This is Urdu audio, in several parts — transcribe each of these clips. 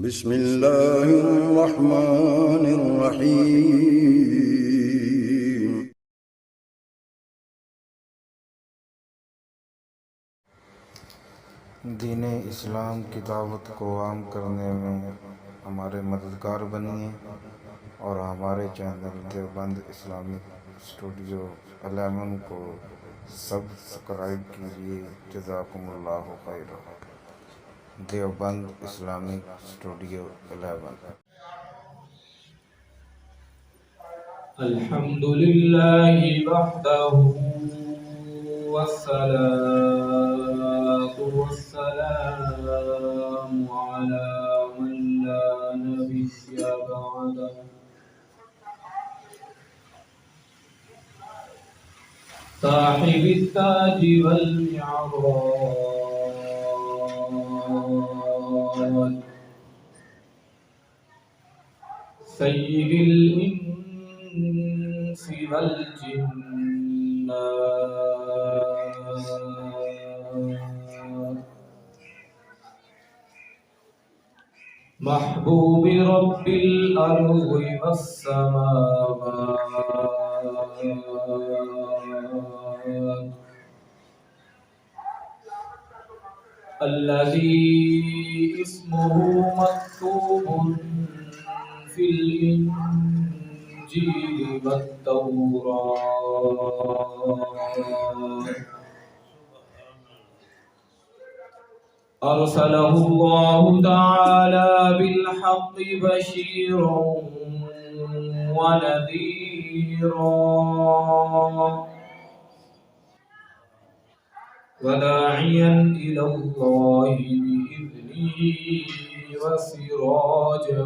بسم الله الرحمن الرحيم. دین اسلام کی دعوت کو عام کرنے میں ہمارے مددگار بنیے اور ہمارے چینل دیوبند اسلامک اسٹوڈیو 11 کو سبسکرائب کیجیے. جزاکم اللہ خیر. Deoband Islamic studio 11. الحمد لله وحده والصلاة والسلام على من لا نبي بعده صاحب التاج والمعراج سيد الإنس والجنات محبوب رب الأرض والسماوات الذي اسمه مكتوب في الإنجيل والتوراة أرسله الله تعالى بالحق بشيرا ونذيرا وداعيا إلى الله بإذنه وسراجا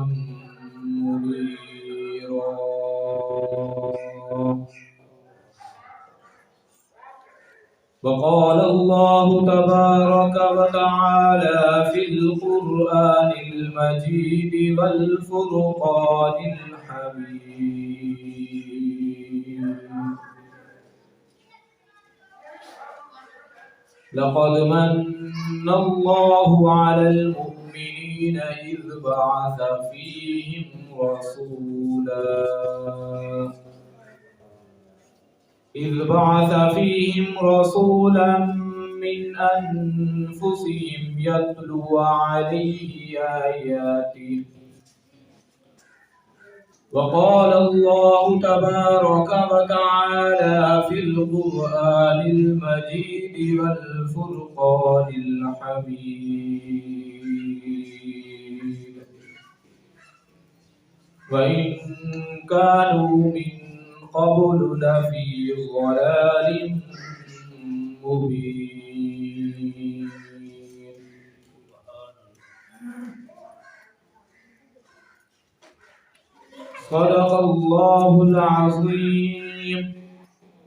منيرا. وقال الله تبارك وتعالى في القرآن المجيد والفرقان الحميد لقد من الله على المؤمنين إذ بعث فيهم رسولا من أنفسهم يتلو عليه آياته. وقال الله تبارك وتعالى في القرآن المجيد والفرقان الحميد وإن كانوا من قبل لفي ضلال مبين. صدق الله العظيم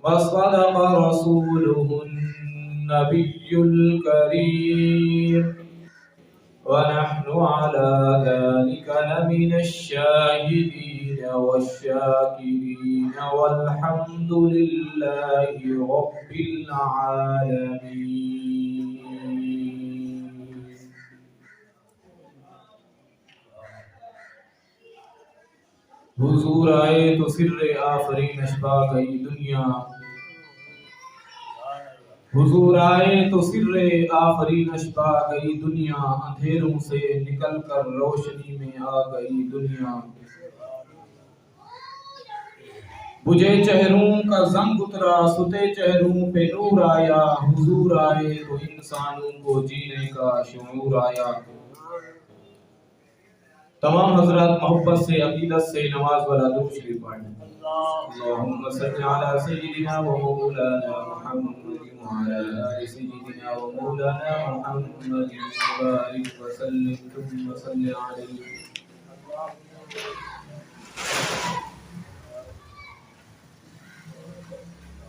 وصدق رسوله النبي الكريم ونحن على ذلك لمن الشاهدين والشاكرين والحمد لله رب العالمين. حضور آئے تو سر آفرین اشبا گئی دنیا. حضور آئے تو سر آفرین اشبا گئی دنیا. اندھیروں سے نکل کر روشنی میں آ گئی دنیا. بجھے چہروں کا زنگ اترا ستے چہروں پہ نور آیا. حضور آئے تو انسانوں کو جینے کا شعور آیا. تمام حضرات محبت سے عقیدت سے نواز والا درود شریف پڑھیں. اللہم صل علی سیدنا و مولانا محمد وعلی آل سیدنا و مولانا محمد وبارک وسلم ثم صل علیہ.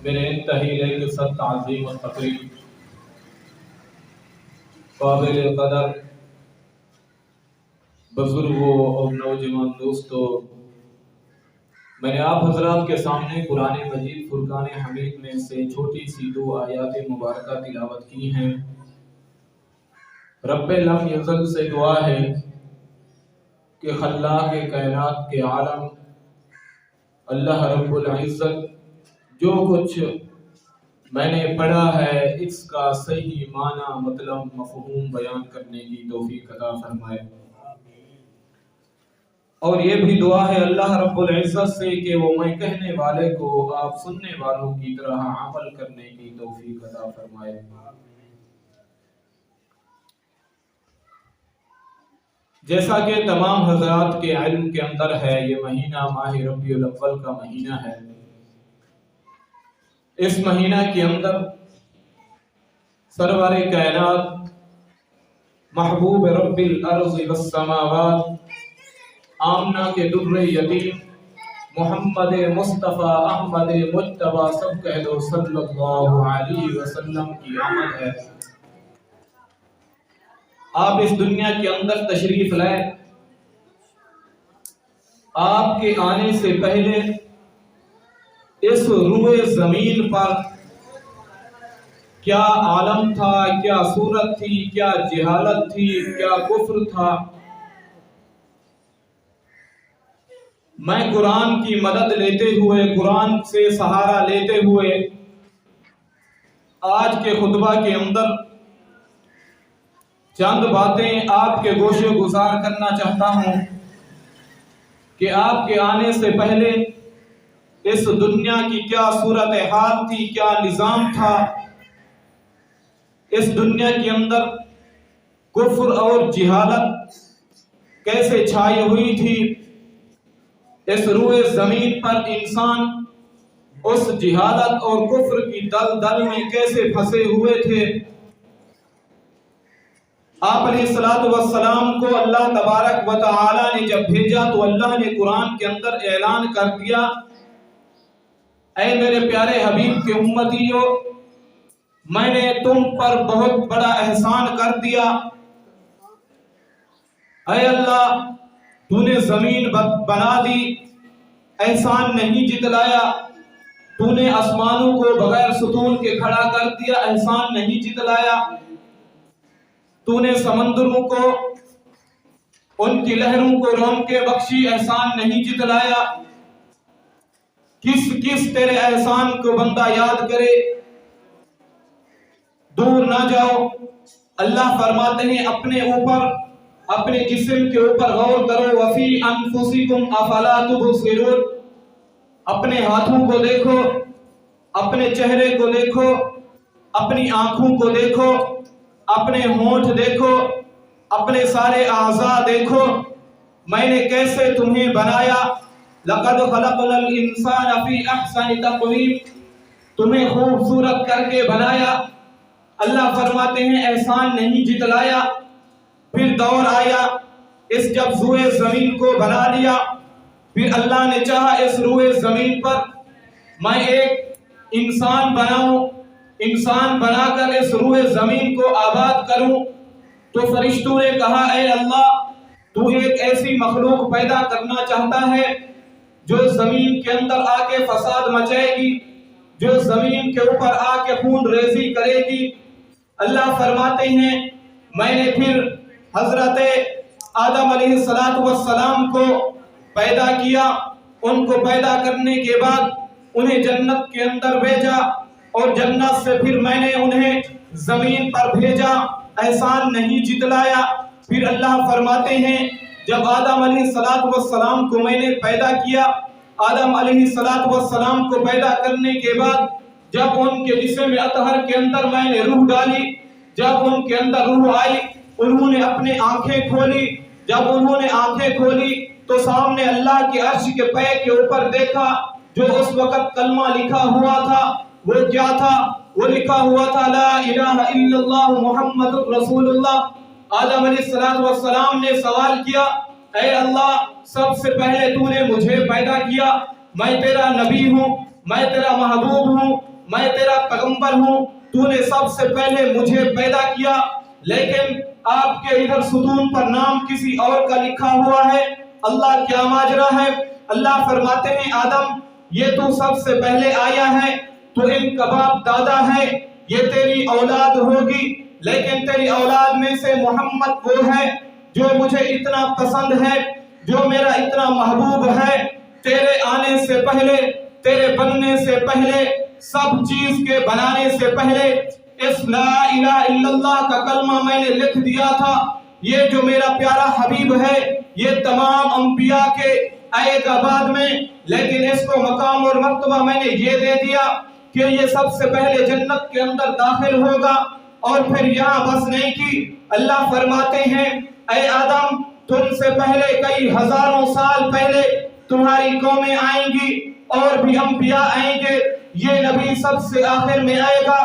میرے انتہائی عزت تعظیم و تقریم قابل قدر بزرگوں اور نوجوان دوستو، میں نے آپ حضرات کے سامنے قرآن مجید فرقان حمید میں سے چھوٹی سی 2 آیات مبارکہ تلاوت کی ہیں. رب لم یزل سے دعا ہے کہ خلاق کائنات کے عالم اللہ رب العزت جو کچھ میں نے پڑھا ہے اس کا صحیح معنی مطلب مفہوم بیان کرنے کی توفیق عطا فرمائے، اور یہ بھی دعا ہے اللہ رب العزت سے کہ وہ میں کہنے والے کو آپ سننے والوں کی طرح عمل کرنے کی توفیق عطا فرمائے۔ جیسا کہ تمام حضرات کے علم کے اندر ہے، یہ مہینہ ماہ ربیع الاول کا مہینہ ہے۔ اس مہینہ کے اندر سرور کائنات محبوب رب الارض والسماوات آمنہ کے در یتیم محمد مصطفیٰ احمد مجتبیٰ سب کہہ دو صلی اللہ علیہ وسلم کی آمد ہے۔ آپ اس دنیا کے اندر تشریف لائے، آپ کے آنے سے پہلے اس روئے زمین پر کیا عالم تھا، کیا صورت تھی، کیا جہالت تھی، کیا کفر تھا۔ میں قرآن کی مدد لیتے ہوئے، قرآن سے سہارا لیتے ہوئے آج کے خطبہ کے اندر چند باتیں آپ کے گوشے گزار کرنا چاہتا ہوں کہ آپ کے آنے سے پہلے اس دنیا کی کیا صورتحال تھی، کیا نظام تھا، اس دنیا کے اندر کفر اور جہالت کیسے چھائی ہوئی تھی، اس روئے زمین پر انسان اس جہالت اور کفر کی دلدل میں کیسے پھنسے ہوئے تھے۔ آپ علیہ السلام کو اللہ تبارک و تعالی نے جب بھیجا تو اللہ نے قرآن کے اندر اعلان کر دیا، اے میرے پیارے حبیب کے امتیوں، میں نے تم پر بہت بڑا احسان کر دیا۔ اے اللہ، تو نے زمین بنا دی، احسان نہیں جتلایا۔ تو نے آسمانوں کو بغیر ستون کے کھڑا کر دیا، احسان نہیں جتلایا۔ تو نے سمندروں کو، ان کی لہروں کو روم کے بخشی، احسان نہیں جتلایا۔ کس کس تیرے احسان کو بندہ یاد کرے، دور نہ جاؤ۔ اللہ فرماتے ہیں اپنے اوپر، اپنے جسم کے اوپر غور کرو، وفی انفسکم افلا تبصرون، اپنے ہاتھوں کو دیکھو، اپنے چہرے کو دیکھو، اپنی آنکھوں کو دیکھو، اپنے ہونٹ دیکھو، اپنے سارے اعضاء دیکھو، میں نے کیسے تمہیں بنایا۔ لقد خلقنا الانسان فی احسن تقویم، تمہیں خوبصورت کر کے بنایا۔ اللہ فرماتے ہیں احسان نہیں جتلایا۔ پھر دور آیا، اس جب روئے زمین کو بنا لیا، پھر اللہ نے چاہا اس روئے زمین پر میں ایک انسان بناؤں، انسان بنا کر اس روئے زمین کو آباد کروں۔ تو فرشتوں نے کہا اے اللہ، تو ایک ایسی مخلوق پیدا کرنا چاہتا ہے جو زمین کے اندر آ کے فساد مچائے گی، جو زمین کے اوپر آ کے خون ریزی کرے گی۔ اللہ فرماتے ہیں میں نے پھر حضرت آدم علیہ السلام کو پیدا کیا۔ ان کو پیدا کرنے کے بعد انہیں جنت کے اندر بھیجا، اور جنت سے پھر میں نے انہیں زمین پر بھیجا، احسان نہیں جتلایا۔ پھر اللہ فرماتے ہیں جب آدم علیہ السلام کو میں نے پیدا کیا، آدم علیہ السلام کو پیدا کرنے کے بعد جب ان کے جسم اطہر کے اندر میں نے روح ڈالی، جب ان کے اندر روح آئی، انہوں نے اپنے آنکھیں کھولی۔ جب انہوں نے آنکھیں کھولی تو سامنے اللہ کے عرش کے پے کے اوپر دیکھا، جو اس وقت کلمہ لکھا ہوا تھا وہ کیا تھا؟ وہ لکھا ہوا تھا لا الہ الا اللہ محمد رسول اللہ۔ آدم علیہ السلام نے سوال کیا اے اللہ، سب سے پہلے تو نے مجھے پیدا کیا، میں تیرا نبی ہوں، میں تیرا محبوب ہوں، میں تیرا پیغمبر ہوں، تو نے سب سے پہلے مجھے پیدا کیا، لیکن آپ کے ادھر ستون پر نام کسی اور کا لکھا ہوا ہے، اللہ کیا ماجرا ہے؟ اللہ فرماتے ہیں آدم، یہ تو سب سے پہلے آیا ہے، تو ان کباب دادا ہے، یہ تیری اولاد ہوگی، لیکن تیری اولاد میں سے محمد وہ ہے جو مجھے اتنا پسند ہے، جو میرا اتنا محبوب ہے، تیرے آنے سے پہلے، تیرے بننے سے پہلے، سب چیز کے بنانے سے پہلے اس لا الہ الا اللہ کا کلمہ میں نے لکھ دیا تھا۔ یہ جو میرا پیارا حبیب ہے یہ تمام انبیاء کے آئے گا بعد میں، لیکن اس کو مقام اور مرتبہ میں نے یہ دے دیا کہ یہ سب سے پہلے جنت کے اندر داخل ہوگا، اور پھر یہاں بس نہیں کی۔ اللہ فرماتے ہیں اے آدم، تم سے پہلے کئی ہزاروں سال پہلے تمہاری قومیں آئیں گی اور بھی انبیاء آئیں گے، یہ نبی سب سے آخر میں آئے گا،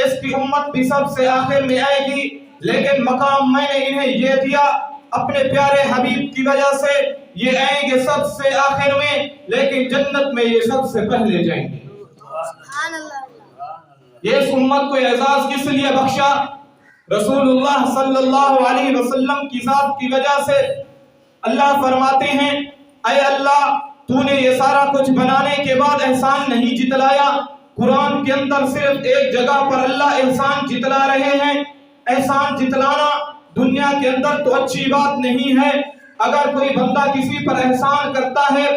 اس کی امت بھی سب سے آخر میں آئے گی، لیکن مقام میں نے انہیں یہ دیا اپنے پیارے حبیب کی وجہ سے، یہ آئیں گے سب سے آخر میں، لیکن جنت میں یہ سب سے پہلے جائیں گے۔ یہ اس امت کو اعزاز کس لیے بخشا؟ رسول اللہ صلی اللہ علیہ وسلم کی ذات کی وجہ سے۔ اللہ فرماتے ہیں اے اللہ، تو نے یہ سارا کچھ بنانے کے بعد احسان نہیں جتلایا۔ قرآن کے اندر صرف ایک جگہ پر اللہ احسان جتلا رہے ہیں۔ احسان جتلانا دنیا کے اندر تو اچھی بات نہیں ہے۔ اگر کوئی بندہ کسی پر احسان کرتا ہے،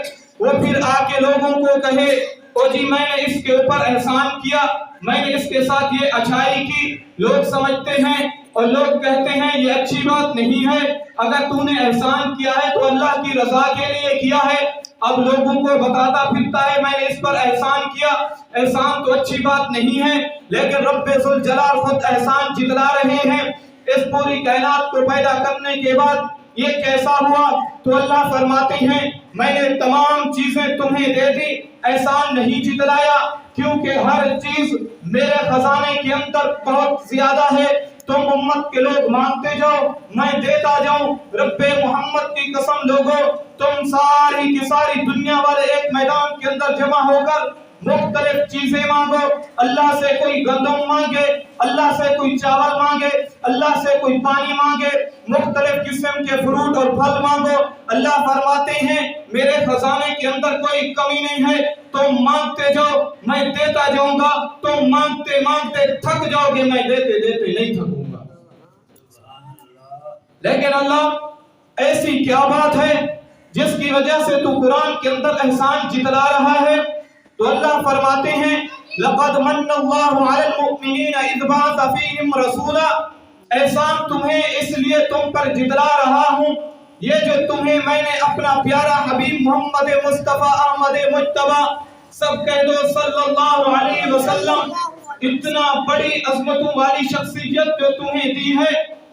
وہ پھر آ کے لوگوں کو کہے او جی میں نے اس کے اوپر احسان کیا، میں نے اس کے ساتھ یہ اچھائی کی، لوگ سمجھتے ہیں اور لوگ کہتے ہیں یہ اچھی بات نہیں ہے۔ اگر تو نے احسان کیا ہے تو اللہ کی رضا کے لیے کیا ہے۔ اب لوگوں کو بتاتا پھرتا ہے میں نے اس پر احسان کیا، احسان تو اچھی بات نہیں ہے، لیکن رب ذوالجلال خود احسان جتلا رہے ہیں۔ اس پوری کائنات کو پیدا کرنے کے بعد یہ کیسا ہوا؟ تو اللہ فرماتے ہیں میں نے تمام چیزیں تمہیں دے دی، احسان نہیں جتلایا، کیونکہ ہر چیز میرے خزانے کے اندر بہت زیادہ ہے۔ تم امت کے لوگ مانگتے جاؤ، میں دیتا جاؤں۔ رب محمد کی قسم لوگو، تم ساری کی ساری دنیا والے ایک میدان کے اندر جمع ہو کر مختلف چیزیں مانگو، اللہ سے کوئی گندم مانگے، اللہ سے کوئی چاول مانگے، اللہ سے کوئی پانی مانگے، مختلف قسم کے فروٹ اور پھل مانگو، اللہ فرماتے ہیں میرے خزانے کے اندر کوئی کمی نہیں ہے، تم مانگتے جاؤ میں دیتا جاؤں گا، تم مانگتے مانگتے تھک جاؤ گے، میں دیتے دیتے نہیں تھکوں گا۔ لیکن اللہ ایسی کیا بات ہے جس کی وجہ سے تو قرآن کے اندر احسان جتلا رہا ہے؟ تو اللہ فرماتے ہیں لقد من اللہ علی المؤمنین اذ بعث فیہم رسولا، احسان تمہیں اس لیے تم پر جتلا رہا ہوں، یہ جو تمہیں میں نے اپنا پیارا حبیب محمد مصطفیٰ احمد مجتبیٰ سب کہہ دو صلی اللہ علیہ وسلم، اتنا بڑی عظمتوں والی شخصیت جو تمہیں دی ہے،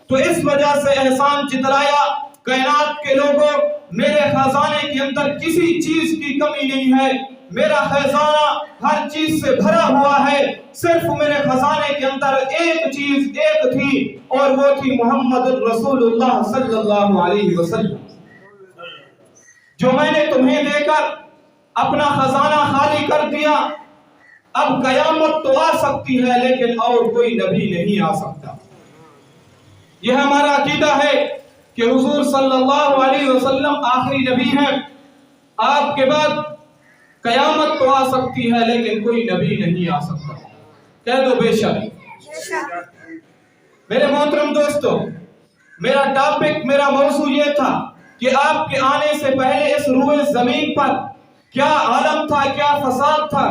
تو اس وجہ سے احسان جتلایا۔ کائنات کے لوگوں، میرے خزانے کے اندر کسی چیز کی کمی نہیں ہے، میرا خزانہ ہر چیز سے بھرا ہوا ہے، صرف میرے خزانے کے اندر ایک چیز ایک تھی، اور وہ تھی محمد رسول اللہ صلی اللہ علیہ وسلم، جو میں نے تمہیں دے کر اپنا خزانہ خالی کر دیا۔ اب قیامت تو آ سکتی ہے لیکن اور کوئی نبی نہیں آ سکتا۔ یہ ہمارا عقیدہ ہے کہ حضور صلی اللہ علیہ وسلم آخری نبی ہیں، آپ کے بعد قیامت تو آ سکتی ہے لیکن کوئی نبی نہیں آ سکتا۔ کہہ دو بے شک۔ میرے محترم دوستو، میرا ٹاپک، میرا موضوع یہ تھا کہ آپ کے آنے سے پہلے اس روئے زمین پر کیا عالم تھا، کیا فساد تھا۔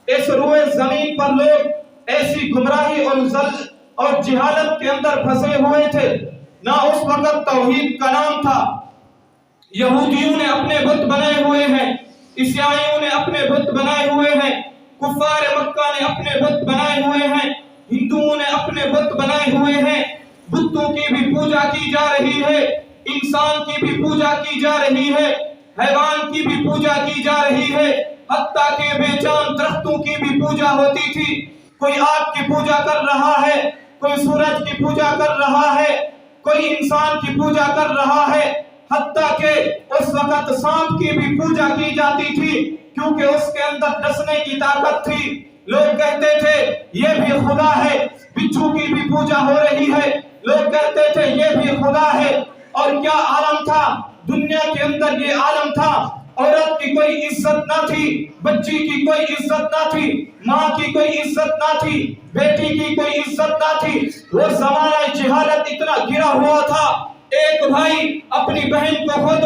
اس روئے زمین پر لوگ ایسی گمراہی اور جہالت کے اندر پھنسے ہوئے تھے، نہ اس وقت توحید کا نام تھا۔ یہودیوں نے اپنے بت بنائے ہوئے ہیں، عیسائیوں نے اپنے بت بنائے ہوئے ہیں، کفار مکہ نے اپنے بت بنائے ہوئے ہیں، ہندوؤں نے اپنے بت بنائے ہوئے ہیں۔ بتوں کی بھی پوجا کی جا رہی ہے، انسان کی بھی پوجا کی جا رہی ہے، حیوان کی بھی پوجا کی جا رہی ہے، حتیٰ کہ بے جان درختوں کی بھی پوجا ہوتی تھی۔ کوئی آگ کی پوجا کر رہا ہے، کوئی سورج کی پوجا کر رہا ہے، کوئی انسان کی پوجا کر رہا ہے، حتیٰ کہ اس وقت سانپ کی بھی پوجا کی جاتی تھی، کیونکہ اس کے اندر ڈسنے کی طاقت تھی۔ لوگ کہتے تھے یہ بھی خدا ہے۔ بچھو کی بھی پوجا ہو رہی ہے، لوگ کہتے تھے یہ بھی خدا ہے۔ اور کیا عالم تھا دنیا کے اندر، یہ عالم تھا عورت کی کوئی عزت نہ تھی، بچی کی کوئی عزت نہ تھی، ماں کی کوئی عزت نہ تھی، بیٹی کی کوئی عزت نہ تھی۔ وہ زمانہ جہالت اتنا گرا ہوا تھا، ایک بھائی اپنی بہن کو خود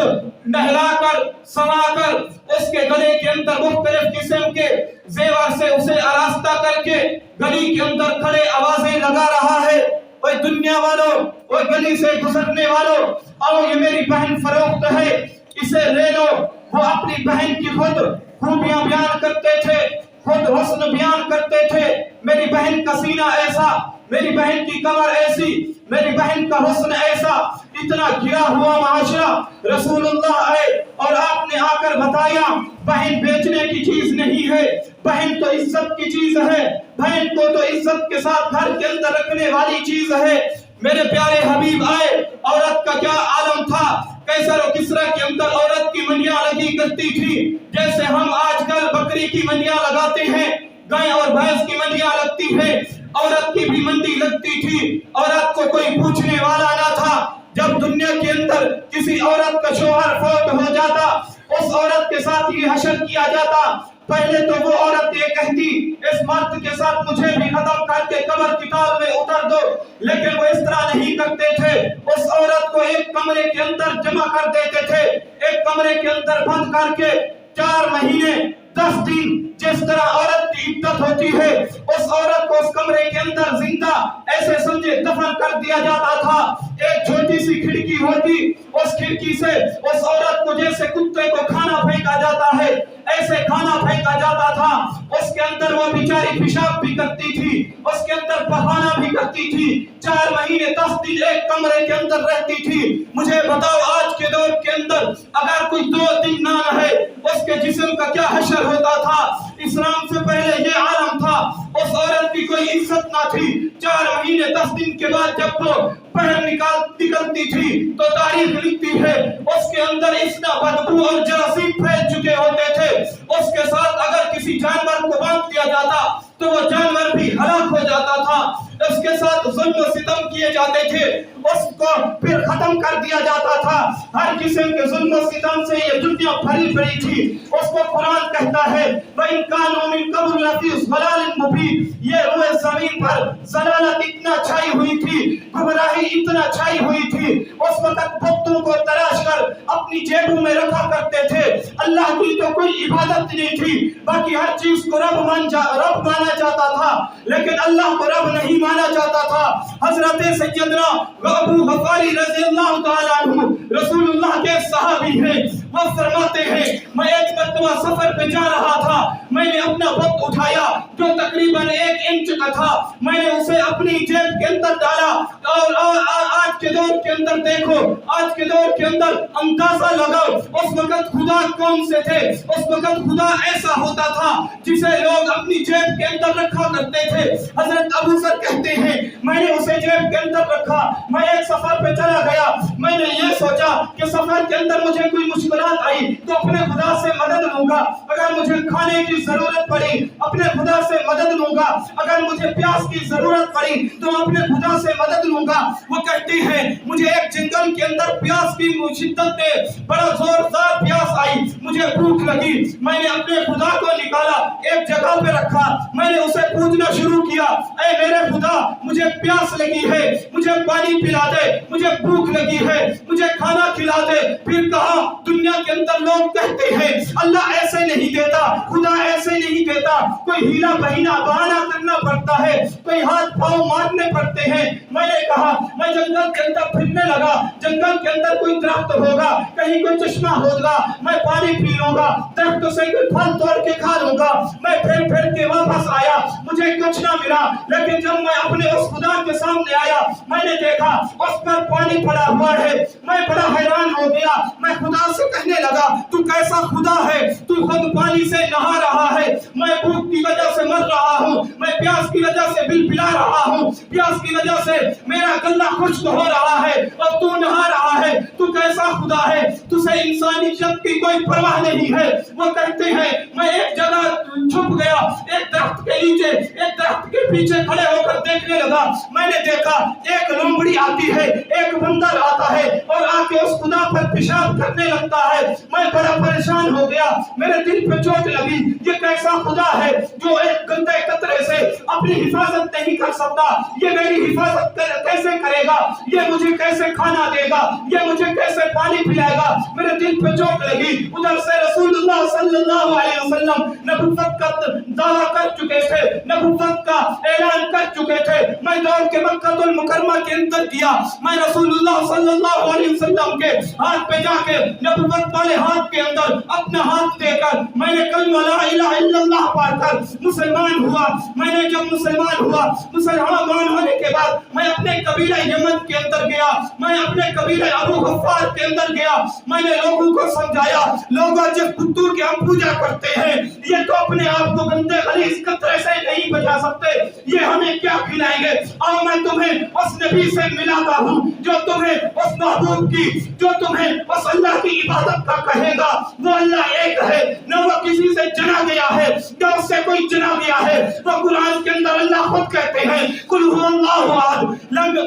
نہلا کر سوا کر اس کے گلے کے اندر مختلف قسم کے زیور سے اسے آراستہ کر کے گلی کے اندر کھڑے آوازیں لگا رہا ہے، اوے دنیا والوں، اوے گلی سے گزرنے والوں، آؤ یہ میری بہن فروخت ہے، اسے لے لو۔ وہ اپنی بہن کی خود خوبیاں بیان کرتے تھے، خود حسن بیان کرتے تھے، میری بہن کا سینہ ایسا، میری بہن کی کمر ایسی، میری بہن کا حسن ایسا، اتنا گرا ہوا معاشرہ۔ رسول اللہ آئے اور آپ نے آ کر بتایا بہن بیچنے کی چیز نہیں ہے، بہن تو عزت کی چیز ہے، بہن کو تو عزت کے ساتھ گھر کے اندر رکھنے والی چیز ہے۔ میرے پیارے حبیب آئے، عورت کا کیا عالم تھا، قیصر و کسریٰ کے اندر عورت کی منڈیاں لگی کرتی تھی، جیسے ہم آج کل بکری کی منڈیاں لگاتے ہیں، گائے اور بھینس کی منڈیاں لگتی ہیں، عورت کی بھی منڈی لگتی تھی، عورت کو کوئی پوچھنے والا نہ تھا۔ جب دنیا کے اندر کسی عورت کا شوہر فوت ہو جاتا، اس عورت کے ساتھ یہ حشر کیا جاتا، پہلے تو وہ عورت یہ کہتی اس مرد کے ساتھ مجھے بھی ختم کر کے قبر کتاب میں اتر دو، لیکن وہ اس طرح نہیں کرتے تھے، اس عورت کو ایک کمرے کے اندر جمع کر دیتے تھے، ایک کمرے کے اندر بند کر کے 4 مہینے 10 دن جس طرح عورت کی عدت ہوتی ہے، اس عورت کو اس کمرے کے اندر زندہ ایسے سمجھے دفن کر دیا جاتا تھا۔ ایک چھوٹی سی کھڑکی ہوتی، اس کھڑکی سے اس عورت کو جیسے کتے کو کھانا پھینکا جاتا ہے ایسے کھانا پھینکا جاتا تھا، اس کے اندر وہ بیچاری پیشاب بھی کرتی تھی، اس کے اندر بہانا بھی کرتی تھی، 4 مہینے 10 دن ایک کمرے کے اندر رہتی تھی۔ مجھے بتاؤ آج کے دور کے اندر اگر کوئی 2 دن نہ رہے اس کے جسم کا کیا حشر ہوتا تھا۔ اسلام سے پہلے یہ عالم تھا، اس عورت کی کوئی عزت نہ تھی، 4 مہینے 10 دن کے بعد جب وہ باہر نکلتی تھی تو تاریخ لکھتی ہے اس کے اندر اتنا بدبو اور جراثیم پھیل چکے ہوتے تھے، اس کے ساتھ اگر کسی جانور کو باندھ دیا جاتا تو وہ جانور بھی ہلاک ہو جاتا تھا، اس کے ساتھ ظلم و ستم کیے جاتے تھے، اس کو پھر ختم کر دیا جاتا تھا۔ ہر قسم کے ظلم و ستم سے یہ دنیا بھری پڑی تھی۔ اس کو قرآن کہتا ہے وَإِن كَانُوا مِن قَبْلُ لَفِي ضَلَالٍ مُبِينٍ، یہ روئے زمین پر ضلالت اتنا چھائی ہوئی تھی، گمراہی اتنا چھائی ہوئی تھی، اس وقت بتوں کو تراش کر اپنی جیبوں میں رکھا کرتے تھے۔ اللہ کی تو کوئی عبادت نہیں تھی، باقی ہر چیز کو رب مانا جاتا تھا، لیکن اللہ کو رب نہیں مانا جاتا تھا۔ حضرت سیدنا ابو غفاری رضی اللہ تعالیٰ عنہ رسول اللہ کے صحابی ہیں، وہ فرماتے ہیں میں ایک مرتبہ سفر پہ جا رہا تھا، میں نے اپنا بت اٹھایا جو تقریباً 1 انچ کا تھا، میں نے اسے اپنی جیب کے اندر ڈالا، اور آج کے دور کے اندر دیکھو، آج کے دور کے اندر اندازہ لگاؤ اس وقت خدا کون سے تھے۔ اس وقت خدا ایسا ہوتا تھا جسے لوگ اپنی جیب کے اندر رکھا کرتے تھے۔ حضرت ابو ذر کہتے ہیں میں نے اسے جیب کے اندر رکھا، میں ایک سفر پہ چلا گیا، میں نے یہ سوچا کہ سفر کے اندر مجھے کوئی مشکلات آئی تو اپنے خدا سے مدد لوں گا، اگر مجھے کھانے کی ضرورت پڑی اپنے خدا سے مدد لوں گا، اگر مجھے پیاس کی ضرورت پڑی تو اپنے خدا سے مدد لوں گا۔ وہ کہتے ہیں مجھے ایک جنگل کے اندر پیاس کی شدت سے بڑا زوردار پیاس آئی، مجھے بھوک لگی، میں نے اپنے خدا کو نکالا، ایک جگہ پہ رکھا، میں نے اسے پوچھنا شروع کیا اے میرے خدا مجھے پیاس لگی ہے، مجھے پانی پلا دے، مجھے بھوک لگی ہے، مجھے کھانا کھلا دے۔ پھر کہا دنیا کے اندر لوگ کہتے ہیں اللہ ایسے نہیں دیتا، خدا ایسے نہیں دیتا، کوئی ہیلا بہینا بہانہ کرنا پڑتا ہے، کوئی ہاتھ پاؤں مارنے پڑتے ہیں۔ میں نے کہا میں جنگل کے اندر پھرنے لگا، جنگل کے اندر کوئی درخت ہوگا، کہیں کوئی چشمہ ہوگا، میں پانی پی لوں گا، درخت سے کوئی پھل توڑ کے کھا لوں گا۔ میں پھر کے واپس آیا، مجھے کچھ نہ ملا، لیکن جب میں اپنے اس خدا کے سامنے آیا میں نے دیکھا اس پر پانی پڑا ہوا ہے، میں بڑا حیران ہو گیا۔ میں خدا سے کہنے لگا تو کیسا خدا ہے، تو خود پانی سے نہا رہا ہے، میں بھوک کی وجہ سے مر رہا ہوں، میں پیاس کی وجہ سے بلبلا رہا ہوں، پیاس کی وجہ سے میرا گلا خشک ہو رہا ہے اور تو نہا رہا ہے، تو کیسا خدا ہے، تجھے انسانیت کی کوئی پرواہ نہیں ہے۔ وہ کہتے ہیں میں ایک جگہ چھپ گیا، ایک درخت کے نیچے، ایک درخت کے پیچھے کھڑے ہو کر دیکھنے لگا، میں نے دیکھا ایک لومڑی آتی ہے، ایک بندر آتا ہے اور آ کے اس خدا پر پیشاب کرنے لگتا ہے۔ میں بڑا پریشان ہو گیا، میرے دل پہ چوٹ لگی، یہ کیسا خدا ہے جو ایک گندے قطرے سے اپنی حفاظت نہیں کر سکتا؟ یہ میری حفاظت کیسے کرے گا؟ یہ مجھے کیسے کھانا دے گا؟ یہ مجھے کیسے پانی پلائے گا؟ میرے دل پہ چوٹ لگی۔ ادھر سے رسول اللہ صلی اللہ علیہ وسلم نبوت کا دعویٰ کر چکے تھے، نبوت کا اعلان کر چکے تھے۔ میں دوڑ کے مکہ المکرمہ کے اندر گیا، میں رسول اللہ صلی اللہ علیہ وسلم کے ہاتھ پہ جا کے نبوت والے ہاتھ کے اندر اپنا ہاتھ دے کر میں نے کلمہ لا الہ الا اللہ پڑھ کر مسلمان ہوا۔ میں نے جب مسلمان ہوا، مسلمان ہونے کے بعد میں اپنے قبیلہ یمن کے اندر گیا، میں اپنے قبیلہ ابو غفار کے اندر گیا، میں نے لوگوں کو سمجھایا، لوگوں جس بتوں کی ہم پوجا کرتے ہیں یہ تو اپنے آپ کو گندے غلیظ قطرے سے نہیں بچا سکتے، یہ ہمیں کیا کھلائیں گے؟ اور میں تمہیں اس نبی سے ملاتا ہوں جو تمہیں اس محبوب کی، جو تمہیں اس اللہ کی عبادت کا کہے گا۔ وہ اللہ ایک ہے، نہ وہ کسی سے جنا گیا ہے نہ اس سے کوئی جنا گیا ہے۔ وہ قرآن کے اندر اللہ خود کہتے ہیں قل هو اللہ احد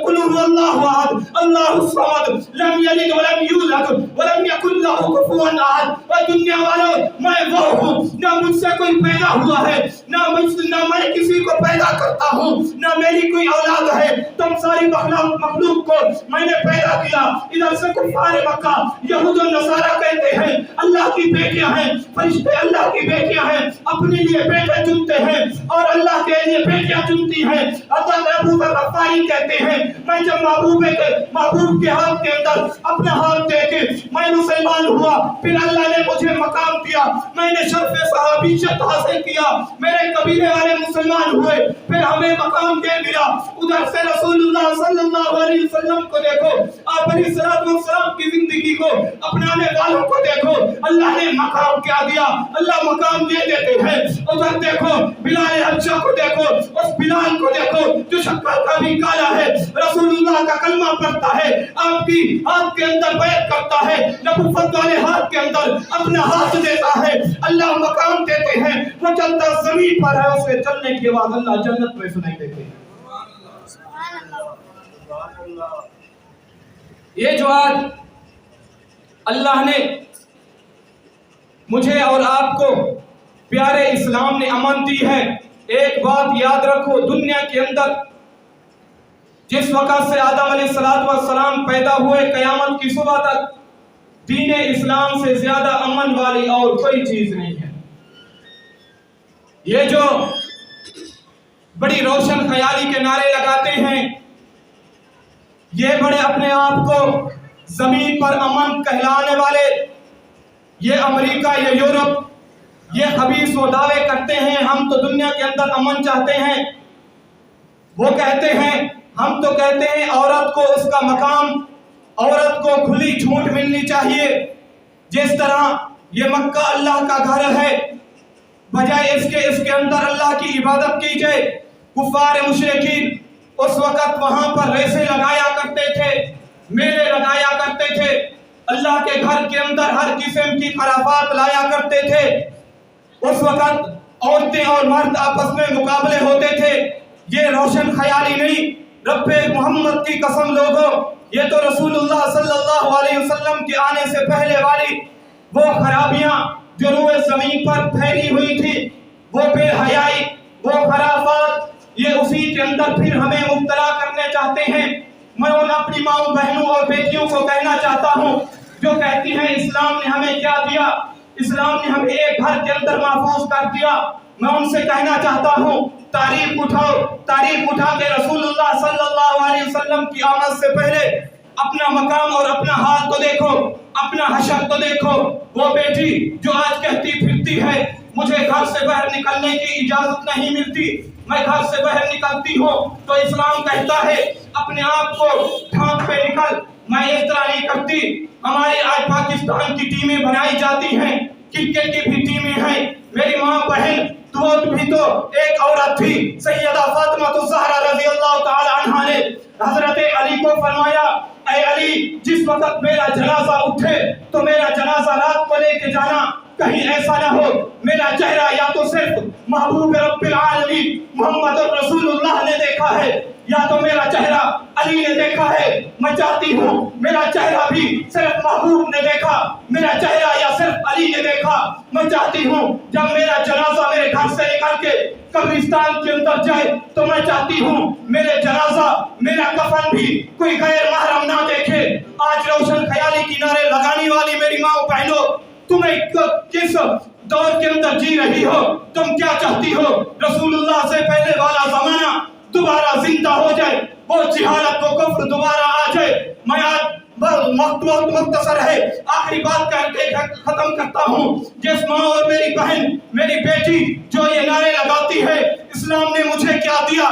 قل هو اللہ احد اللہ الصمد لم یلد ولم یولد ولم یکن له کفوا احد۔ اور دنیا والوں میں وہ ہوں، نہ مجھ سے کوئی پیدا ہوا ہے، نہ میں کسی کو پیدا کرتا ہوں، نہ میری کوئی اولاد ہے، تم ساری مخلوق کو میں نے پیدا کیا۔ ادھر سے کفار مکہ یہود و نصارہ کہتے ہیں اللہ کی بیٹیاں ہیں، فرشتے اللہ کی بیٹیاں ہیں، اپنے لیے بیٹے چنتے ہیں اور اللہ کے لیے بیٹیاں چنتی ہیں۔ حضرت ابو ذر غفاری کہتے ہیں میں جب محبوب کے ہاتھ کے اندر اپنا ہاتھ دے کے میں مسلمان ہوا، پھر اللہ نے مجھے مقام دیا، میں نے شرف صحابیت حاصل کیا، میرے قبیلے والے مسلمان ہوئے، پھر ہمیں مقام دے ملا۔ ادھر سے رسول اللہ صلی اللہ علیہ وسلم کو دیکھو، آپ علیہ السلام کی زندگی کو اپنانے والوں کو دیکھو، اللہ نے مقام کیا دیا، اللہ مقام دے دیتے ہیں۔ ادھر دیکھو بلال حبشہ کو دیکھو، اس بلال کو دیکھو جو شکل کا بھی کالا ہے، رسول اللہ کا کلمہ پڑھتا ہے، آپ کی ہاتھ کے اندر بیعت کرتا ہے، نبوت والے ہاتھ کے اندر اپنا ہاتھ دیتا ہے، اللہ مقام دیتے ہیں۔ وہ چلتا زمین پر ہے، اس کے چلنے کی آواز اللہ جنت میں سنائی دیتے ہیں۔ یہ جو آج اللہ نے مجھے اور آپ کو پیارے اسلام نے امن دی ہے، ایک بات یاد رکھو، دنیا کے اندر جس وقت سے آدم علیہ السلام پیدا ہوئے قیامت کی صبح تک دین اسلام سے زیادہ امن والی اور کوئی چیز نہیں ہے۔ یہ جو بڑی روشن خیالی کے نعرے لگاتے ہیں، یہ بڑے اپنے آپ کو زمین پر امن کہلانے والے، یہ امریکہ، یہ یورپ، یہ خبیث و دعوے کرتے ہیں ہم تو دنیا کے اندر امن چاہتے ہیں۔ وہ کہتے ہیں، ہم تو کہتے ہیں عورت کو اس کا مقام، عورت کو کھلی چھوٹ ملنی چاہیے۔ جس طرح یہ مکہ اللہ کا گھر ہے، بجائے اس کے اندر اللہ کی عبادت کی جائے۔ کفار مشرکین اس وقت وہاں پر ریسیں لگایا کرتے تھے، میلے لگایا کرتے تھے، اللہ کے گھر کے اندر ہر قسم کی خرافات لایا کرتے تھے۔ اس وقت عورتیں اور مرد آپس میں مقابلے ہوتے تھے۔ یہ روشن خیالی نہیں، رب محمد کی قسم لوگوں، یہ تو رسول اللہ صلی اللہ علیہ وسلم کے آنے سے پہلے والی وہ خرابیاں جو روئے زمین پر پھیلی ہوئی تھی، وہ بے حیائی، وہ خرافات، یہ اسی کے اندر پھر ہمیں مبتلا کرنے چاہتے ہیں۔ میں ان اپنی ماؤں بہنوں اور بیٹیوں کو کہنا چاہتا ہوں جو کہتی ہیں اسلام نے ہمیں کیا دیا، اسلام نے ہمیں ایک گھر کے اندر محفوظ کر دیا۔ میں ان سے کہنا چاہتا ہوں تاریخ اٹھاؤ، تاریخ اٹھا کے رسول اللہ صلی اللہ علیہ وسلم کی آمد سے پہلے اپنا مقام اور اپنا حال تو دیکھو، اپنا حشر تو دیکھو۔ وہ بیٹی جو آج کہتی پھرتی ہے مجھے گھر سے باہر نکلنے کی اجازت نہیں ملتی، میں گھر سے باہر نکلتی ہوں تو اسلام کہتا ہے اپنے آپ کو ڈھانپ پہ نکل۔ میں اس طرح نہیں کرتی۔ ہمارے آج پاکستان کی ٹیمیں بنائی جاتی ہیں، کرکٹ کی بھی ٹیمیں ہیں۔ میری ماں بہن دوست بھی تو ایک عورت تھی، سیدہ فاطمہ الزہرا رضی اللہ تعالی عنہا نے حضرت علی کو فرمایا اے علی، جس وقت میرا جنازہ اٹھے تو میرا جنازہ رات کو لے کے جانا، کہیں ایسا نہ ہو میرا چہرہ یا تو صرف محبوب رب العالمین محمد رسول اللہ نے دیکھا ہے یا تو میرا چہرہ علی نے دیکھا ہے، میں چاہتی ہوں میرا چہرہ بھی صرف محبوب نے دیکھا، میرا چہرہ یا صرف علی نے دیکھا۔ میں چاہتی ہوں جب میرا جنازہ میرے گھر سے نکل کے قبرستان کے اندر جائے تو میں چاہتی ہوں میرے جنازہ میرا کفن بھی کوئی غیر محرم نہ دیکھے۔ آج روشن خیالی کی نعرے لگانے والی میری ماں بہنوں، تمہیں کس دور کے اندر جی رہی ہو؟ تم کیا چاہتی ہو؟ رسول اللہ سے پہلے والا زمانہ دوبارہ زندہ ہو جائے، وہ جہالت وہ کفر دوبارہ آ جائے؟ میں آج وقت بہت مختصر ہے، آخری بات کر کے ختم کرتا ہوں۔ جس ماں اور میری بہن میری بیٹی جو یہ نعرے لگاتی ہے اسلام نے مجھے کیا دیا،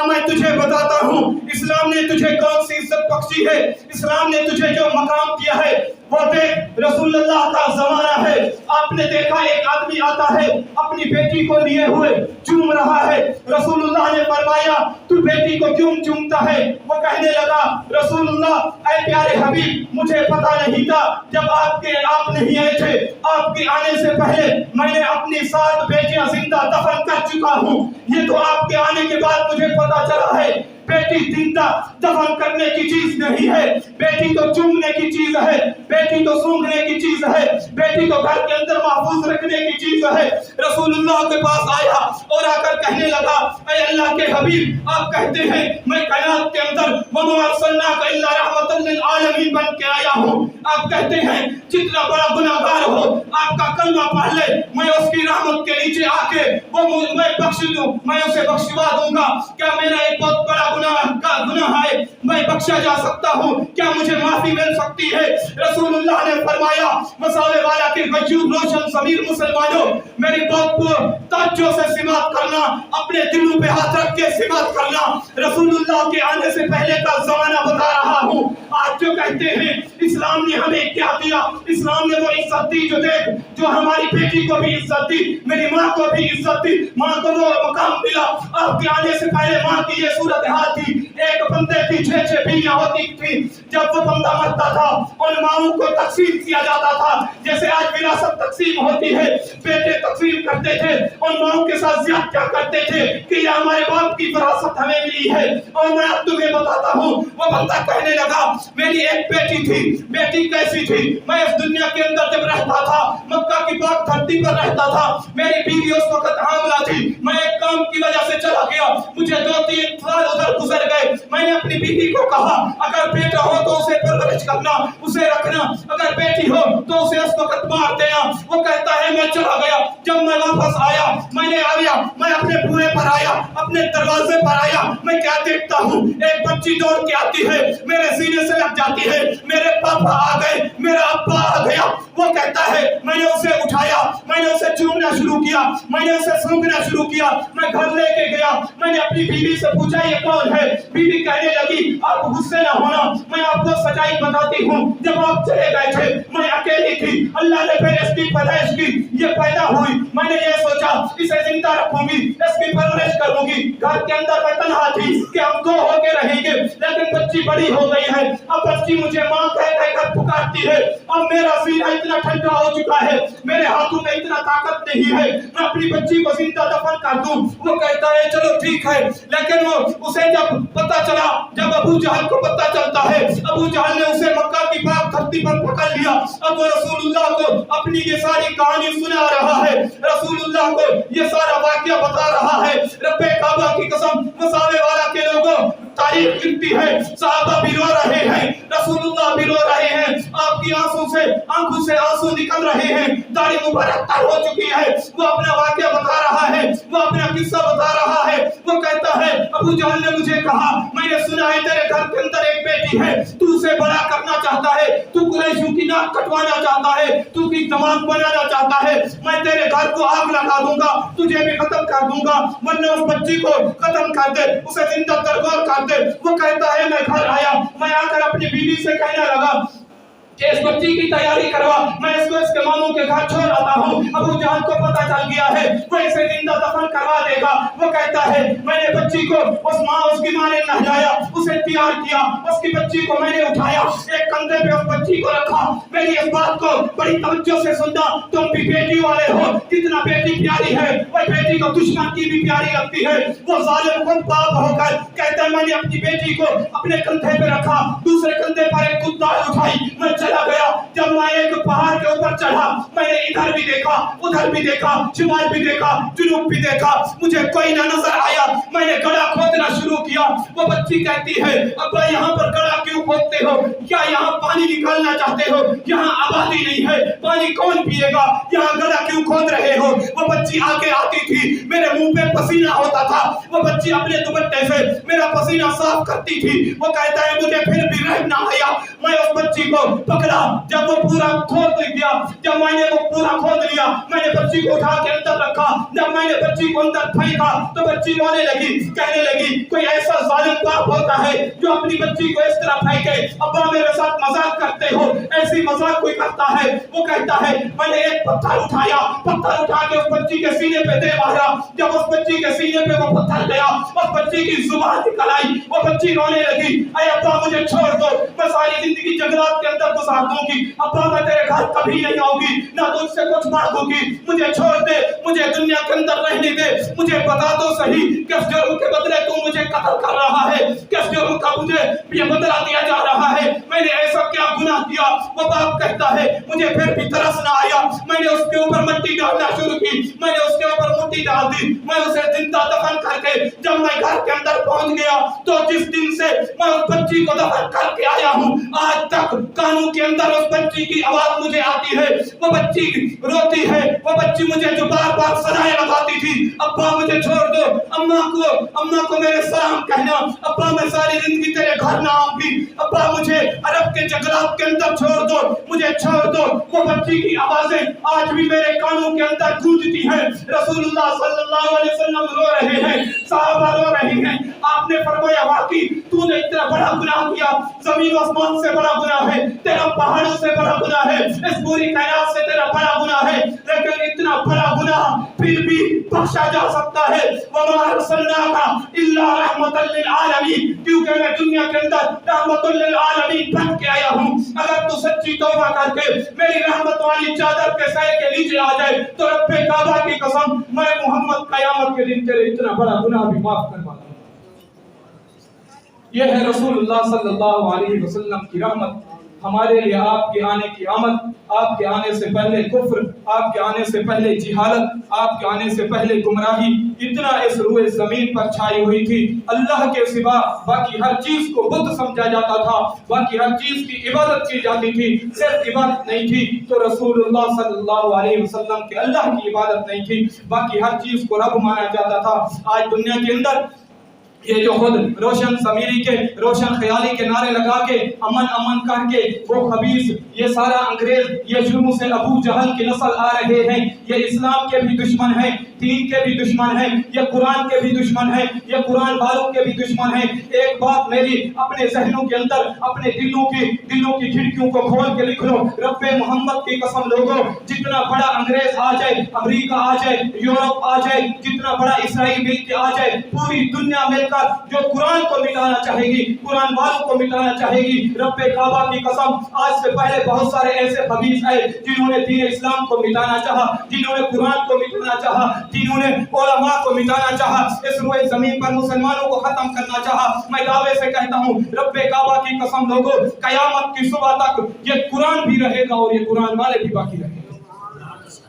میں تجھے بتاتا ہوں۔ اسلام نے تجھے کون سی عزت بخشی ہے، اسلام نے تجھے جو مقام دیا ہے وہ دیکھ۔ رسول اللہ کا زمانہ ہے، آپ نے دیکھا ایک آدمی آتا ہے اپنی بیٹی کو لیے ہوئے چوم رہا ہے، رسول اللہ نے فرمایا تو بیٹی کو کیوں چومتا ہے؟ وہ کہنے لگا رسول اللہ اے پیارے حبیب مجھے پتا نہیں تھا، جب آپ نہیں آئے تھے، آپ کے آنے سے پہلے میں نے اپنی 7 بیٹیاں زندہ دفن کر چکا ہوں، یہ تو آپ کے آنے کے بعد مجھے پتا چلا ہے۔ بیٹی زندہ دفن کرنے کی چیز نہیں ہے، بیٹی تو چومنے کی چیز ہے، بیٹی تو سونگھنے کی چیز ہے، بیٹی تو گھر کے اندر محفوظ رکھنے کی چیز ہے۔ رسول اللہ کے پاس آیا اور آ کر کہنے لگا اے اللہ کے حبیب آپ کہتے ہیں میں کائنات کے اندر وَمَا أَرْسَلْنَاكَ إِلَّا رَحْمَةً لِلْعَالَمِينَ بن کے آیا ہوں، آپ کہتے ہیں جتنا بڑا گناہ گار ہو آپ کا کلمہ پڑھ لے میں اس کی رحمت کے نیچے آ کے میں بخش دوں، میں اسے بخشوا دوں گا۔ کیا میرا ایک بہت بڑا گناہ ہے میں بخشا جا سکتا ہوں؟ کیا مجھے معافی مل سکتی ہے؟ رسول اللہ نے فرمایا مسالے والا کے وجود روشن ضمیر مسلمانوں میری بہت توجہ سے سماعت کرنا، اپنے دلوں پہ ہاتھ رکھ کے سماعت کرنا۔ رسول اللہ کے آنے سے پہلے کا زمانہ بتا رہا ہوں۔ آج جو کہتے ہیں اسلام نے ہمیں کیا دیا، اسلام نے وہ عزت دی جو دیکھ جو ہماری بیٹی کو بھی عزت دی، میری ماں کو بھی عزت دی، ماں کو وہ مقام ملا۔ آپ کے آنے سے پہلے ماں کی یہ صورتحال تھی، ایک بندے کی 6 بیویاں ہوتی تھی، جب وہ بندہ مرتا تھا ان ماؤں کو تقسیم کیا جاتا تھا جیسے آج وراثت تقسیم ہوتی ہے، بیٹے تقسیم کرتے تھے ان ماؤں کے ساتھ زیادہ کرتے تھے کہ یہ ہمارے باپ کی وراثت ہمیں ملی ہے۔ اور میں اب تمہیں بتاتا ہوں وہ بندہ کہنے لگا میری ایک بیٹی تھی، بیٹی کیسی تھی؟ میں اس دنیا کے اندر جب رہتا تھا مکہ کی پاک دھرتی پر رہتا تھا، میری بیوی اس وقت حاملہ تھی، میں ایک کام کی وجہ سے چلا گیا، مجھے 2-3 سال ادھر گزر گئے، میں نے اپنی بیوی کو کہا اگر بیٹا ہو تو اسے پرورش کرنا، اسے رکھنا، اگر بیٹی ہو تو اسے اس وقت مار دینا۔ وہ کہتا ہے میں چلا گیا، جب میں واپس آیا میں اپنے بوئے پر آیا، اپنے دروازے پر آیا، میں کیا دیکھتا ہوں ایک بچی دوڑ کے آتی ہے، میرے سینے سے لگ جاتی ہے، میرے پاپا آ گئے، میرا ابا آ گیا۔ وہ کہتا ہے میں نے اسے اٹھایا، میں نے اسے چومنا شروع کیا، میں نے اسے سونگنا شروع کیا، میں گھر لے کے گیا، میں نے اپنی بیوی سے پوچھا یہ کون ہے؟ بیوی کہنے لگی آپ غصے نہ ہونا، میں آپ کو سچائی بتاتی ہوں، جب آپ چلے گئے تھے میں اکیلی تھی، اللہ نے پھر اس کی پیدائش کی، یہ پیدا ہوئی، میں نے یہ سوچا اسے زندہ رکھوں گی، اس کی پرورش کروں گی، گھر کے اندر میں تنہا تھی کہ ہم 2 ہو کے رہیں گے، لیکن بچی بڑی ہو گئی ہے، اب بچی مجھے ماں کہہ کر پکارتی ہے، اب میرا سینہ اتنا ٹھنڈا ہو چکا ہے، میرے ہاتھوں میں اتنا طاقت نہیں ہے میں اپنی بچی کو زندہ دفن کر دوں۔ وہ کہتا ہے چلو ٹھیک ہے، لیکن وہ اسے جب پتا چلا، جب ابو جہل کو پتا چلتا ہے، ابو جہل نے اسے مکہ کی پاک دھرتی پر پکڑ لیا، اب وہ رسول اللہ کو اپنی یہ ساری کہانی سنا رہا ہے، رسول اللہ کو یہ سارا واقعہ بتا رہا ہے۔ رب کعبہ کی قسم مسالے والا کے لوگوں تاریخ لکھتی ہے صحابہ بھی رو رہے ہیں، رسول اللہ بھی رو رہے ہیں، آپ کی آنکھوں سے آنسو نکل رہے ہیں، داڑھی مبارک تر ہو چکی ہے، وہ اپنا واقعہ بتا رہا ہے، وہ اپنا قصہ بتا رہا ہے۔ وہ کہتا ہے ابو جہل نے مجھے کہا میں نے سنا ہے تیرے گھر کے اندر ایک بیٹی ہے، تو اسے بڑا کرنا چاہتا ہے، تو قریشوں کی ناک کٹوانا چاہتا ہے، تو کی دماغ بنانا چاہتا ہے، میں تیرے گھر کو آگ لگا دوں گا، تجھے بھی ختم کر دوں گا، ورنہ اس بچی کو ختم کر دے، اسے زندہ درگور کر دے۔ وہ کہتا ہے میں گھر آیا، میں آ کر اپنی بیوی سے کہنے لگا کہ اس بچی کی تیاری کروا، میں اس کو اس کے ماموں کے گھر چھوڑ آتا ہوں۔ ابو جہل کو پتہ چل گیا ہے، وہ اسے زندہ دفن کروا دے گا۔ وہ کہتا ہے میں نے بچی کو اس کی ماں نے نہلایا، اسے تیار کیا، اس کی بچی کو میں نے اٹھایا، ایک کندھے پہ اس بچی کو رکھا، میری اس بات کو بڑی توجہ سے سننا، تم بھی بیٹی والے ہو، کتنا بیٹی پیاری ہے، وہ بیٹی کو دشمن کی بھی پیاری لگتی ہے۔ وہ ظالم خود باپ ہو کر کہتا ہے میں نے اپنی بیٹی کو اپنے کندھے پہ رکھا، دوسرے کندھے پر ایک کدال اٹھائی، میں چلا گیا۔ جب میں ایک پہاڑ کے اوپر چڑھا، میں نے ادھر بھی دیکھا، ادھر بھی دیکھا، شمال بھی دیکھا، جنوب بھی دیکھا، مجھے کوئی نہ نظر آیا۔ میں نے گڑھا کھودنا شروع کیا۔ وہ بچی کہتی ہے ابا یہاں پر گڑھا کیوں کھودتے ہو؟ کیا یہاں پانی نکالنا چاہتے ہو؟ یہاں آبادی نہیں ہے، پانی کون پیے گا؟ یہاں گڑھا کیوں کھود رہے ہو؟ وہ بچی آگے آتی تھی، میرے منہ پہ پسینہ ہوتا تھا، وہ بچی اپنے دوپٹے سے میرا پسینہ صاف کرتی تھی۔ وہ کہتا ہے مجھے پھر بھی رحم نہ آیا، میں اس بچی کو پکڑا، جب وہ پورا کھود گیا، جب میں نے وہ پورا کھود لیا، میں نے بچی کو اٹھا کے اندر رکھا۔ جب میں نے بچی کو اندر پھینکا تو بچی رونے لگی، کہنے لگی کوئی ایسا ظالم باپ ہوتا ہے جو اپنی بچی کو اس طرح پھینکے؟ ابا میرے ساتھ مذاق کرتے ہو، ایسی مذاق کوئی کرتا ہے؟ وہ کہتا ہے میں نے ایک پتھر اٹھایا، پتھر اٹھا کے اس بچی کے سینے پہ دے مارا۔ جب اس بچی کے سینے پہ وہ پتھر گیا، اس بچی کی زبان نکل آئی، وہ بچی رونے لگی، اے ابا مجھے چھوڑ دو، میں ساری زندگی جنگلات کے اندر گزار دوں گی، ابا میں تیرے گھر کبھی نہیں آؤں گی، نہ تجھ سے کچھ مانگوں گی، مجھے چھوڑ دے، مجھے دنیا کے اندر رہنے دے، مجھے بتا تو صحیح کس جرم کے بدلے تو مجھے قتل کر رہا ہے، کس جرم کا مجھے یہ بدلہ دیا جا رہا ہے، میں نے ایسا کیا گناہ کیا؟ وہ باپ کہتا ہے مجھے پھر بھی ترس نہ آیا، میں نے اس کے اوپر مٹی ڈالنا شروع کی، میں نے اس کے اوپر مٹی ڈال دی، میں اسے زندہ دفن کر کے جب میں گھر کے اندر پہنچ گیا تو جس دن سے میں اس بچی کو دفن کر کے آیا ہوں آج تک کانوں کے اندر اس بچی کی آواز مجھے آتی ہے، وہ بچی روتی ہے، وہ بچی مجھے جو بار بار سنائے لگاتی تھی ابا مجھے چھوڑ دو، اماں کو میرے سلام کہنا، ابا میں ساری زندگی تیرے گھر نہ آؤں گی، ابا مجھے عرب کے جنگلات کے اندر چھوڑ دو، مجھے چھوڑ دو۔ وہ بچی کی آوازیں آج بھی میرے کانوں کے اندر گونجتی ہیں۔ رسول اللہ صلی اللہ علیہ وسلم رو رہے ہیں، صحابہ رو رہے ہیں، آپ نے فرمایا واقعی تو نے اتنا بڑا گناہ کیا، زمین و آسمان سے بڑا گناہ ہے، تیرا پہاڑوں سے بڑا گناہ ہے، اس پوری کائنات سے تیرا بڑا گناہ ہے، لیکن اتنا بڑا گناہ پھر بھی بخشا جا سکتا ہے۔ وَمَا أَرْسَلْنَاكَ إِلَّا رَحْمَةً لِلْعَالَمِينَ، کیونکہ میں دنیا کے اندر رحمت للعالمین بن کے آیا ہوں۔ اگر تو سچی توبہ کر کے میری رحمت والی چادر کے سائے کے نیچے آ جائے تو رب کعبہ کی قسم میں محمد قیامت کے دن تیرے اتنا بڑا گناہ بھی معاف کروا دوں۔ یہ ہے رسول اللہ صلی اللہ علیہ وسلم کی رحمت ہمارے لیے۔ آپ کے آنے کی آمد، آپ کے آنے سے پہلے کفر، آپ کے آنے سے پہلے جہالت، آپ کے آنے سے پہلے گمراہی اتنا اس روئے زمین پر چھائی ہوئی تھی، اللہ کے سوا باقی ہر چیز کو بت سمجھا جاتا تھا، باقی ہر چیز کی عبادت کی جاتی تھی، صرف عبادت نہیں تھی تو رسول اللہ صلی اللہ علیہ وسلم کے اللہ کی عبادت نہیں تھی، باقی ہر چیز کو رب مانا جاتا تھا۔ آج دنیا کے اندر یہ جو خود روشن ضمیری کے روشن خیالی کے نعرے لگا کے امن امن کر کے وہ خبیث یہ سارا انگریز یہ شروع سے ابو جہل کی نسل آ رہے ہیں، یہ اسلام کے بھی دشمن ہیں، دین کے بھی دشمن ہیں، یہ قرآن کے بھی دشمن ہیں، یہ قرآن والوں کے بھی دشمن ہیں۔ ایک بات میری اپنے ذہنوں کے اندر اپنے دلوں کی کھڑکیوں کو کھول کے لکھ لو، رب محمد کی قسم لوگوں، جتنا بڑا انگریز آ جائے، امریکہ آ جائے، یورپ آ جائے، جتنا بڑا اسرائیل مل کے آ جائے، پوری دنیا مل کر جو قرآن کو مٹانا چاہے گی، قرآن والوں کو مٹانا چاہے گی، رب کعبہ کی قسم آج سے پہلے بہت سارے ایسے خبیث ہیں جنہوں نے دین اسلام کو مٹانا چاہا، جنہوں نے قرآن کو مٹانا چاہا، جنہوں نے علماء کو مٹانا چاہا، اس روئے زمین پر مسلمانوں کو ختم کرنا چاہا۔ میں دعوے سے کہتا ہوں رب کعبہ کی قسم لوگوں، قیامت کی صبح تک یہ قرآن بھی رہے گا اور یہ قرآن والے بھی باقی رہیں گے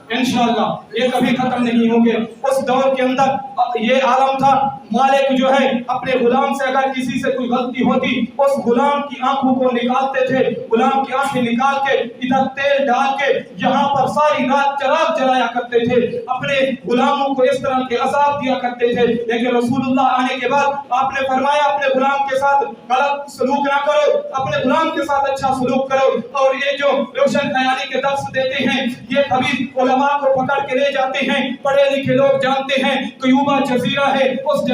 انشاءاللہ، یہ کبھی ختم نہیں ہوں گے۔ اس دور کے اندر یہ عالم تھا، مالک جو ہے اپنے غلام سے اگر کسی سے کوئی غلطی ہوتی اس غلام کی آنکھوں کو نکالتے تھے، غلام کی آنکھیں نکال کے ادھر تیل ڈال کے یہاں پر ساری رات چراغ جلایا کرتے تھے، اپنے غلاموں کو اس طرح کے عذاب دیا کرتے تھے۔ لیکن رسول اللہ آنے کے بعد آپ نے فرمایا اپنے غلام کے ساتھ غلط سلوک نہ کرو، اپنے غلام کے ساتھ اچھا سلوک کرو۔ اور یہ جو روشن خیالی کے درس دیتے ہیں یہ کبھی علماء کو پکڑ کے لے جاتے ہیں، پڑھے لکھے لوگ جانتے ہیں کیوبا جزیرہ ہے، اس